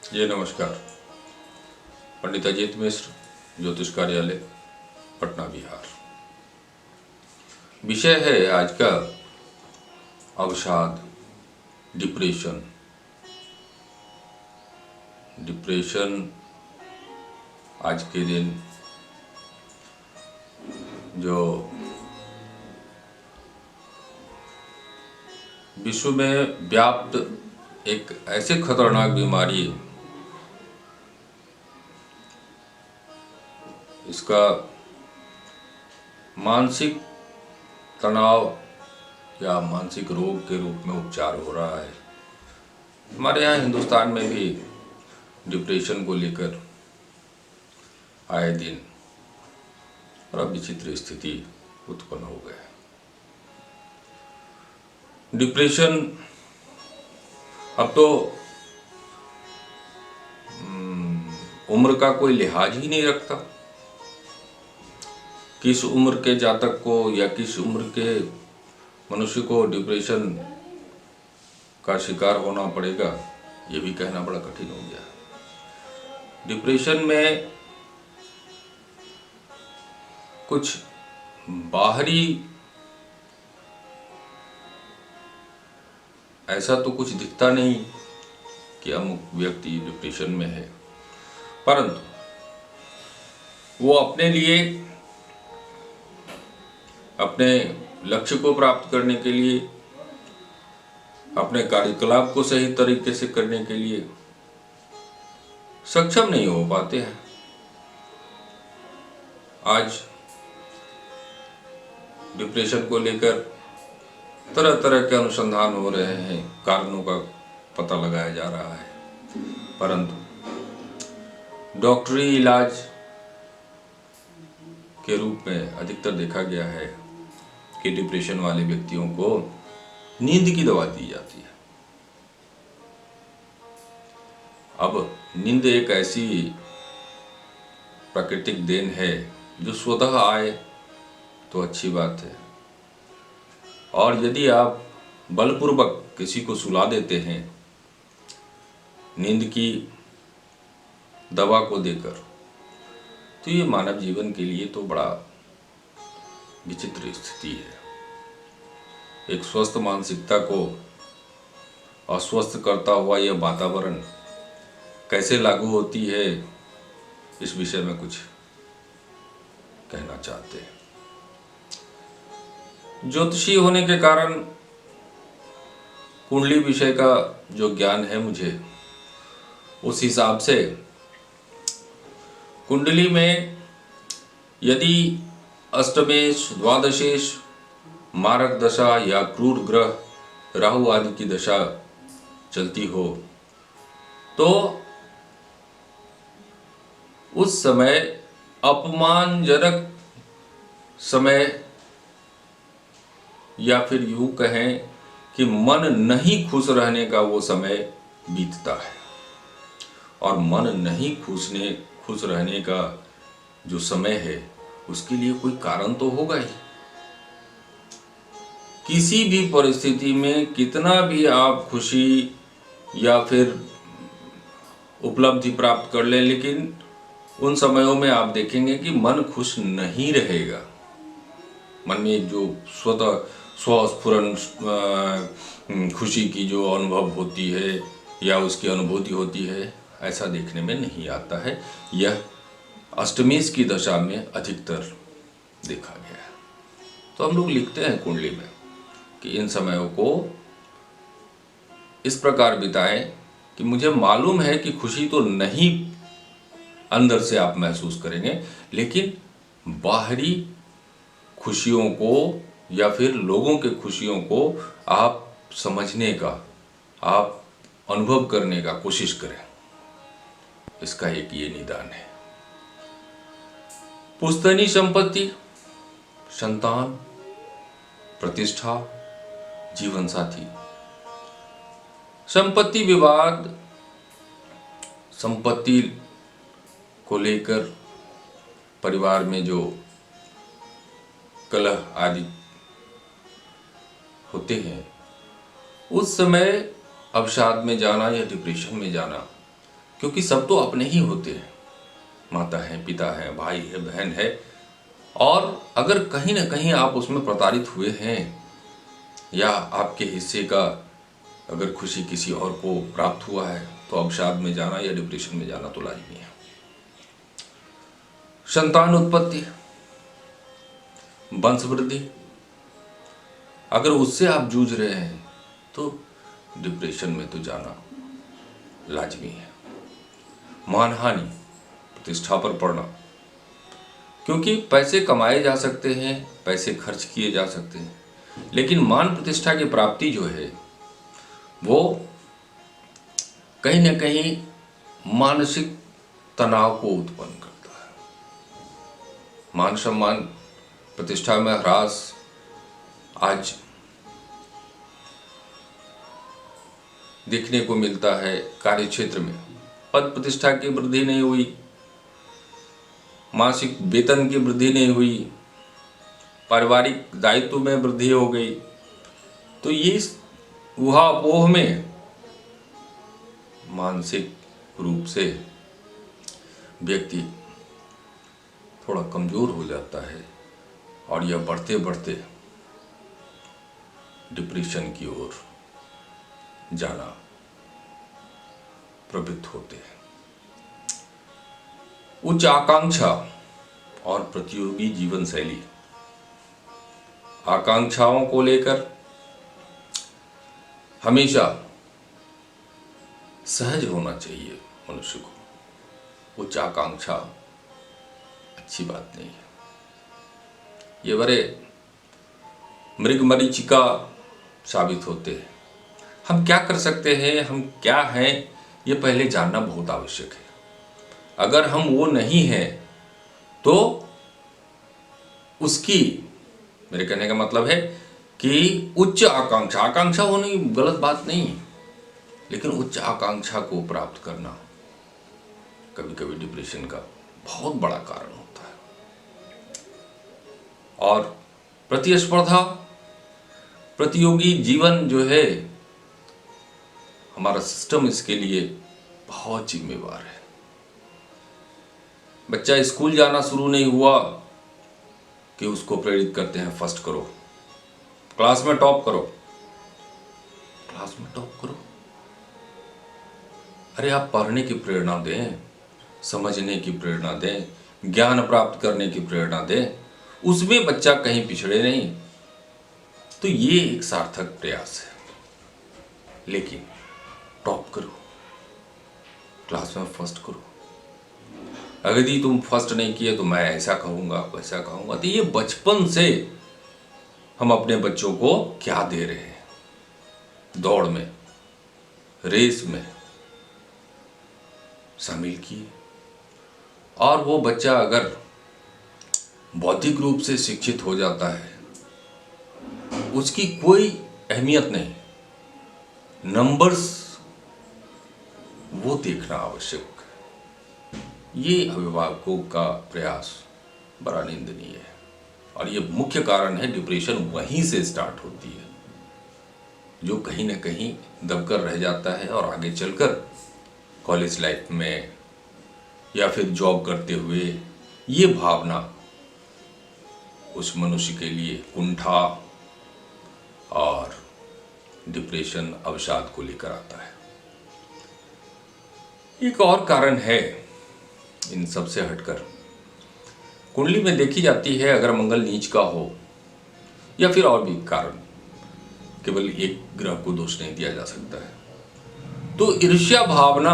जी नमस्कार। पंडित अजीत मिश्र, ज्योतिष कार्यालय, पटना, बिहार। विषय है आज का अवसाद, डिप्रेशन। डिप्रेशन आज के दिन जो विश्व में व्याप्त एक ऐसी खतरनाक बीमारी है, इसका मानसिक तनाव या मानसिक रोग के रूप में उपचार हो रहा है। हमारे यहाँ हिंदुस्तान में भी डिप्रेशन को लेकर आए दिन बड़ा विचित्र स्थिति उत्पन्न हो गया है। डिप्रेशन अब तो उम्र का कोई लिहाज ही नहीं रखता। किस उम्र के जातक को या किस उम्र के मनुष्य को डिप्रेशन का शिकार होना पड़ेगा, ये भी कहना बड़ा कठिन हो गया है। डिप्रेशन में कुछ बाहरी ऐसा तो कुछ दिखता नहीं कि अमुक व्यक्ति डिप्रेशन में है, परंतु वो अपने लिए, अपने लक्ष्य को प्राप्त करने के लिए, अपने कार्यकलाप को सही तरीके से करने के लिए सक्षम नहीं हो पाते हैं। आज डिप्रेशन को लेकर तरह तरह के अनुसंधान हो रहे हैं, कारणों का पता लगाया जा रहा है, परंतु डॉक्टरी इलाज के रूप में अधिकतर देखा गया है कि डिप्रेशन वाले व्यक्तियों को नींद की दवा दी जाती है। अब नींद एक ऐसी प्राकृतिक देन है जो स्वतः आए तो अच्छी बात है, और यदि आप बलपूर्वक किसी को सुला देते हैं नींद की दवा को देकर, तो ये मानव जीवन के लिए तो बड़ा विचित्र स्थिति है। एक स्वस्थ मानसिकता को अस्वस्थ करता हुआ यह वातावरण कैसे लागू होती है, इस विषय में कुछ कहना चाहते हैं। ज्योतिषी होने के कारण कुंडली विषय का जो ज्ञान है मुझे, उस हिसाब से कुंडली में यदि अष्टमेश, द्वादशेश, मारक दशा या क्रूर ग्रह राहु आदि की दशा चलती हो, तो उस समय अपमानजनक समय, या फिर यूं कहें कि मन नहीं खुश रहने का वो समय बीतता है। और मन नहीं खुश रहने का जो समय है, उसके लिए कोई कारण तो होगा ही। किसी भी परिस्थिति में कितना भी आप खुशी या फिर उपलब्धि प्राप्त कर लें, लेकिन उन समयों में आप देखेंगे कि मन खुश नहीं रहेगा। मन में जो स्वस्फुरन खुशी की जो अनुभव होती है या उसकी अनुभूति होती है, ऐसा देखने में नहीं आता है। यह अष्टमेश की दशा में अधिकतर देखा गया है। तो हम लोग लिखते हैं कुंडली में कि इन समयों को इस प्रकार बिताएं कि मुझे मालूम है कि खुशी तो नहीं अंदर से आप महसूस करेंगे, लेकिन बाहरी खुशियों को या फिर लोगों के खुशियों को आप समझने का, आप अनुभव करने का कोशिश करें। इसका एक ये निदान है। पुश्तैनी संपत्ति, संतान, प्रतिष्ठा, जीवन साथी, संपत्ति विवाद, संपत्ति को लेकर परिवार में जो कलह आदि होते हैं, उस समय अवसाद में जाना या डिप्रेशन में जाना, क्योंकि सब तो अपने ही होते हैं, माता है, पिता है, भाई है, बहन है। और अगर कहीं ना कहीं आप उसमें प्रताड़ित हुए हैं या आपके हिस्से का अगर खुशी किसी और को प्राप्त हुआ है, तो अवसाद में जाना या डिप्रेशन में जाना तो लाजमी है। संतान उत्पत्ति, वंश वृद्धि, अगर उससे आप जूझ रहे हैं तो डिप्रेशन में तो जाना लाजमी है। मानहानि, प्रतिष्ठा पर पड़ना, क्योंकि पैसे कमाए जा सकते हैं, पैसे खर्च किए जा सकते हैं, लेकिन मान प्रतिष्ठा की प्राप्ति जो है वो कहीं ना कहीं मानसिक तनाव को उत्पन्न करता है। मान सम्मान, प्रतिष्ठा में ह्रास आज देखने को मिलता है। कार्य क्षेत्र में पद प्रतिष्ठा की वृद्धि नहीं हुई, मासिक वेतन की वृद्धि नहीं हुई, पारिवारिक दायित्व में वृद्धि हो गई, तो ये ऊहापोह में मानसिक रूप से व्यक्ति थोड़ा कमजोर हो जाता है और यह बढ़ते बढ़ते डिप्रेशन की ओर जाना प्रवृत्त होते हैं। उच्च आकांक्षा और प्रतियोगी जीवन शैली, आकांक्षाओं को लेकर हमेशा सहज होना चाहिए मनुष्य को। उच्च आकांक्षा अच्छी बात नहीं है, ये बड़े मृगमरीचिका साबित होते हैं। हम क्या कर सकते हैं, हम क्या हैं, ये पहले जानना बहुत आवश्यक है। अगर हम वो नहीं हैं तो उसकी, मेरे कहने का मतलब है कि उच्च आकांक्षा, आकांक्षा होनी गलत बात नहीं है, लेकिन उच्च आकांक्षा को प्राप्त करना कभी कभी डिप्रेशन का बहुत बड़ा कारण होता है। और प्रतिस्पर्धा, प्रतियोगी जीवन जो है, हमारा सिस्टम इसके लिए बहुत जिम्मेवार है। बच्चा स्कूल जाना शुरू नहीं हुआ कि उसको प्रेरित करते हैं फर्स्ट करो, क्लास में टॉप करो, क्लास में टॉप करो। अरे आप पढ़ने की प्रेरणा दें, समझने की प्रेरणा दें, ज्ञान प्राप्त करने की प्रेरणा दें, उसमें बच्चा कहीं पिछड़े नहीं, तो ये एक सार्थक प्रयास है। लेकिन टॉप करो, क्लास में फर्स्ट करो। अगर यदि तुम फर्स्ट नहीं किए तो मैं ऐसा कहूंगा, वैसा कहूंगा। तो ये बचपन से हम अपने बच्चों को क्या दे रहे हैं? दौड़ में, रेस में शामिल किए, और वो बच्चा अगर बौद्धिक रूप से शिक्षित हो जाता है, उसकी कोई अहमियत नहीं, नंबर्स वो देखना आवश्यक। ये अभिभावकों का प्रयास बड़ा निंदनीय है, और ये मुख्य कारण है। डिप्रेशन वहीं से स्टार्ट होती है, जो कहीं ना कहीं दबकर रह जाता है, और आगे चलकर कॉलेज लाइफ में या फिर जॉब करते हुए ये भावना उस मनुष्य के लिए कुंठा और डिप्रेशन, अवसाद को लेकर आता है। एक और कारण है इन सब से हटकर, कुंडली में देखी जाती है, अगर मंगल नीच का हो या फिर और भी कारण, केवल एक ग्रह को दोष नहीं दिया जा सकता है, तो ईर्ष्या भावना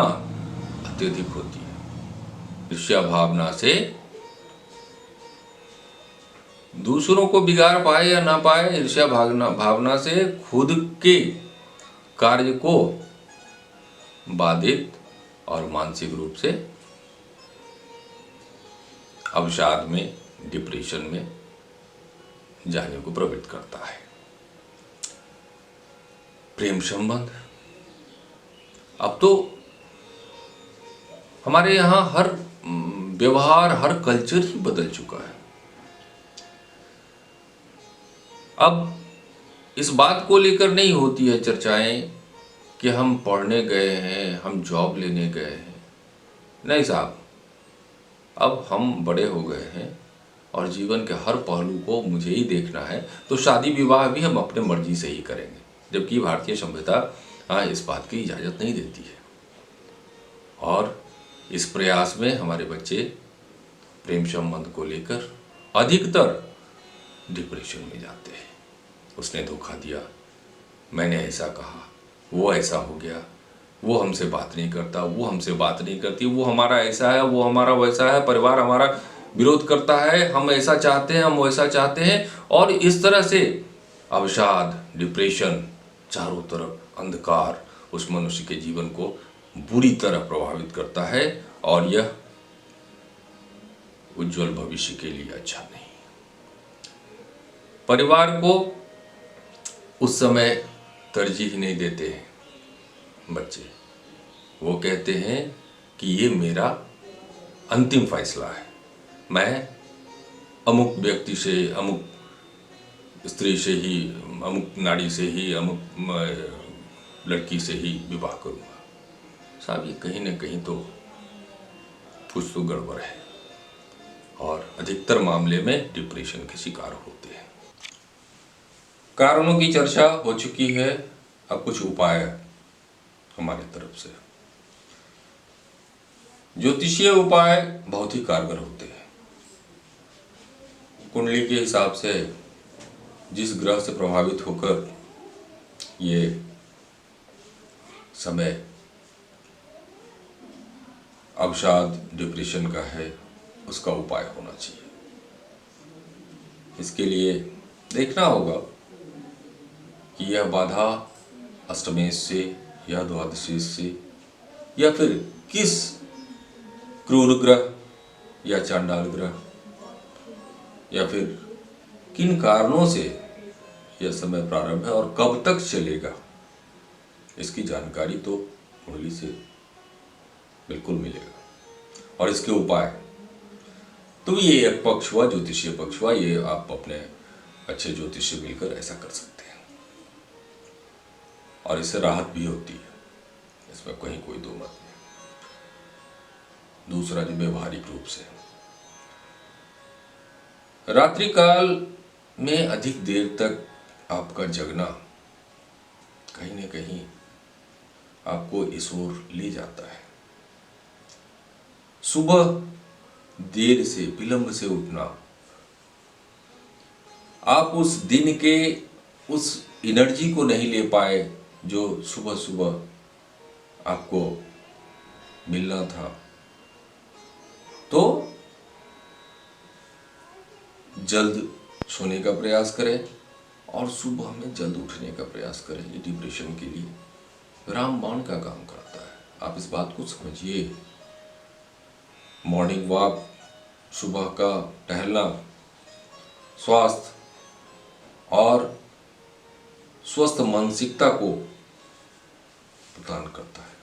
अत्यधिक होती है। ईर्ष्या भावना से दूसरों को बिगाड़ पाए या ना पाए, ईर्ष्या भावना से खुद के कार्य को बाधित और मानसिक रूप से अवसाद में, डिप्रेशन में जाने को प्रवृत्त करता है। प्रेम संबंध, अब तो हमारे यहाँ हर व्यवहार, हर कल्चर ही बदल चुका है। अब इस बात को लेकर नहीं होती है चर्चाएं कि हम पढ़ने गए हैं, हम जॉब लेने गए हैं, नहीं साहब, अब हम बड़े हो गए हैं और जीवन के हर पहलू को मुझे ही देखना है, तो शादी विवाह भी हम अपने मर्जी से ही करेंगे, जबकि भारतीय संविधान इस बात की इजाज़त नहीं देती है। और इस प्रयास में हमारे बच्चे प्रेम संबंध को लेकर अधिकतर डिप्रेशन में जाते हैं। उसने धोखा दिया, मैंने ऐसा कहा, वो ऐसा हो गया, वो हमसे बात नहीं करता, वो हमसे बात नहीं करती, वो हमारा ऐसा है, वो हमारा वैसा है, परिवार हमारा विरोध करता है, हम ऐसा चाहते हैं, हम वैसा चाहते हैं। और इस तरह से अवसाद, डिप्रेशन, चारों तरफ अंधकार उस मनुष्य के जीवन को बुरी तरह प्रभावित करता है और यह उज्जवल भविष्य के लिए अच्छा नहीं। परिवार को उस समय तरजीह नहीं देते हैं बच्चे। वो कहते हैं कि ये मेरा अंतिम फैसला है, मैं अमुक व्यक्ति से, अमुक स्त्री से ही, अमुक नारी से ही, अमुक लड़की से ही विवाह करूंगा। साहब, ये कहीं ना कहीं तो कुछ तो गड़बड़ है और अधिकतर मामले में डिप्रेशन के शिकार होते हैं। कारणों की चर्चा हो चुकी है, अब कुछ उपाय हमारी तरफ से। ज्योतिषीय उपाय बहुत ही कारगर होते हैं। कुंडली के हिसाब से जिस ग्रह से प्रभावित होकर ये समय अवसाद, डिप्रेशन का है, उसका उपाय होना चाहिए। इसके लिए देखना होगा कि यह बाधा अष्टमेश से या द्वादशेश से या फिर किस क्रूर ग्रह या चांडाल ग्रह या फिर किन कारणों से यह समय प्रारंभ है और कब तक चलेगा, इसकी जानकारी तो कुंडली से बिल्कुल मिलेगा। और इसके उपाय तो ये एक पक्ष हुआ, ज्योतिषीय पक्ष हुआ, ये आप अपने अच्छे ज्योतिष से मिलकर ऐसा कर सकते हैं और इससे राहत भी होती है, इसमें कहीं कोई दो मत नहीं। दूसरा, जो व्यवहारिक रूप से रात्रि काल में अधिक देर तक आपका जगना कहीं न कहीं आपको इस ओर ले जाता है। सुबह देर से, विलंब से उठना, आप उस दिन के उस एनर्जी को नहीं ले पाए जो सुबह सुबह आपको मिलना था, तो जल्द सोने का प्रयास करें और सुबह में जल्द उठने का प्रयास करें। ये डिप्रेशन के लिए रामबाण का काम करता है, आप इस बात को समझिए। मॉर्निंग वॉक, सुबह का टहलना स्वास्थ्य और स्वस्थ मानसिकता को प्रदान करता है।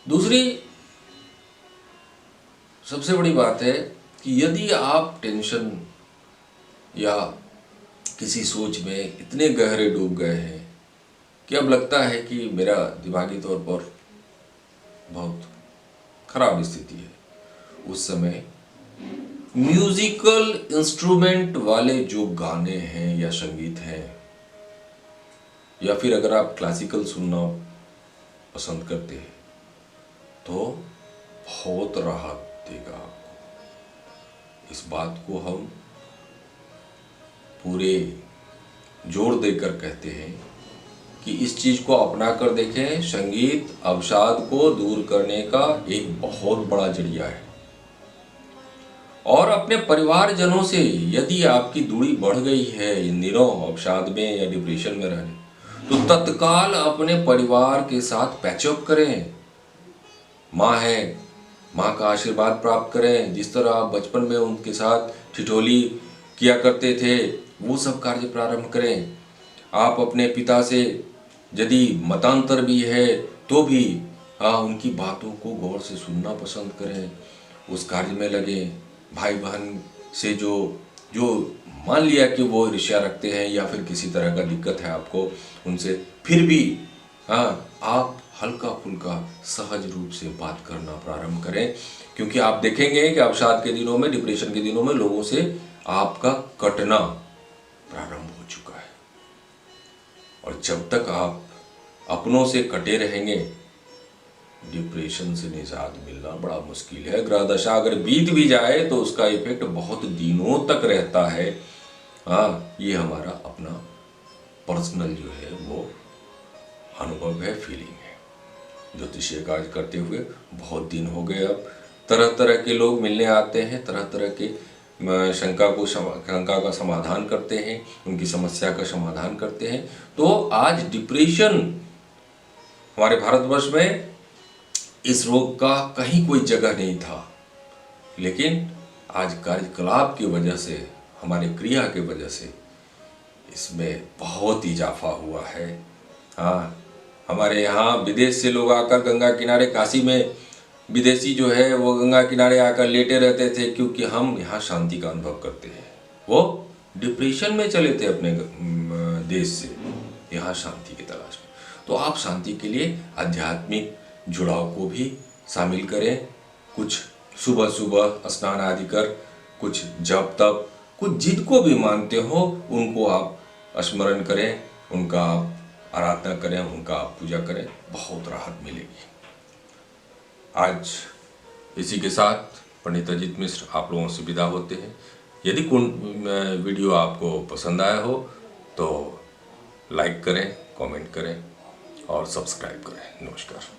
दूसरी सबसे बड़ी बात है कि यदि आप टेंशन या किसी सोच में इतने गहरे डूब गए हैं कि अब लगता है कि मेरा दिमागी तौर पर बहुत खराब स्थिति है, उस समय म्यूजिकल इंस्ट्रूमेंट वाले जो गाने हैं या संगीत हैं, या फिर अगर आप क्लासिकल सुनना पसंद करते हैं तो बहुत राहत देगा आपको। इस बात को हम पूरे जोर देकर कहते हैं कि इस चीज को अपना कर देखें। संगीत अवसाद को दूर करने का एक बहुत बड़ा जरिया है। और अपने परिवारजनों से यदि आपकी दूरी बढ़ गई है निरव अवसाद में या डिप्रेशन में रहने, तो तत्काल अपने परिवार के साथ पैचअप करें। माँ है, माँ का आशीर्वाद प्राप्त करें। जिस तरह आप बचपन में उनके साथ ठिठोली किया करते थे, वो सब कार्य प्रारंभ करें। आप अपने पिता से यदि मतांतर भी है तो भी उनकी बातों को गौर से सुनना पसंद करें, उस कार्य में लगे। भाई बहन से जो मान लिया कि वो ईर्ष्या रखते हैं या फिर किसी तरह का दिक्कत है आपको उनसे, फिर भी आप हल्का फुल्का सहज रूप से बात करना प्रारंभ करें, क्योंकि आप देखेंगे कि अवसाद के दिनों में, डिप्रेशन के दिनों में लोगों से आपका कटना प्रारंभ हो चुका है। और जब तक आप अपनों से कटे रहेंगे, डिप्रेशन से निजात मिलना बड़ा मुश्किल है। ग्रह दशा अगर बीत भी जाए तो उसका इफेक्ट बहुत दिनों तक रहता है। हाँ, ये हमारा अपना पर्सनल जो है वो अनुभव है, फीलिंग है। ज्योतिषीय कार्य करते हुए बहुत दिन हो गए। अब तरह तरह के लोग मिलने आते हैं, तरह तरह के शंका का समाधान करते हैं, उनकी समस्या का समाधान करते हैं। तो आज डिप्रेशन हमारे भारतवर्ष में इस रोग का कहीं कोई जगह नहीं था, लेकिन आज कार्यकलाप की वजह से, हमारे क्रिया की वजह से इसमें बहुत इजाफा हुआ है। हाँ, हमारे यहाँ विदेश से लोग आकर गंगा किनारे, काशी में विदेशी जो है वो गंगा किनारे आकर लेटे रहते थे, क्योंकि हम यहाँ शांति का अनुभव करते हैं। वो डिप्रेशन में चले थे अपने देश से, यहाँ शांति की तलाश में। तो आप शांति के लिए आध्यात्मिक जुड़ाव को भी शामिल करें। कुछ सुबह सुबह स्नान आदि कर, कुछ जप तप, कुछ जिनको भी मानते हो उनको आप स्मरण करें, उनका आप आराधना करें, उनका आप पूजा करें, बहुत राहत मिलेगी। आज इसी के साथ पंडित अजीत मिश्र आप लोगों से विदा होते हैं। यदि वीडियो आपको पसंद आया हो तो लाइक करें, कमेंट करें और सब्सक्राइब करें। नमस्कार।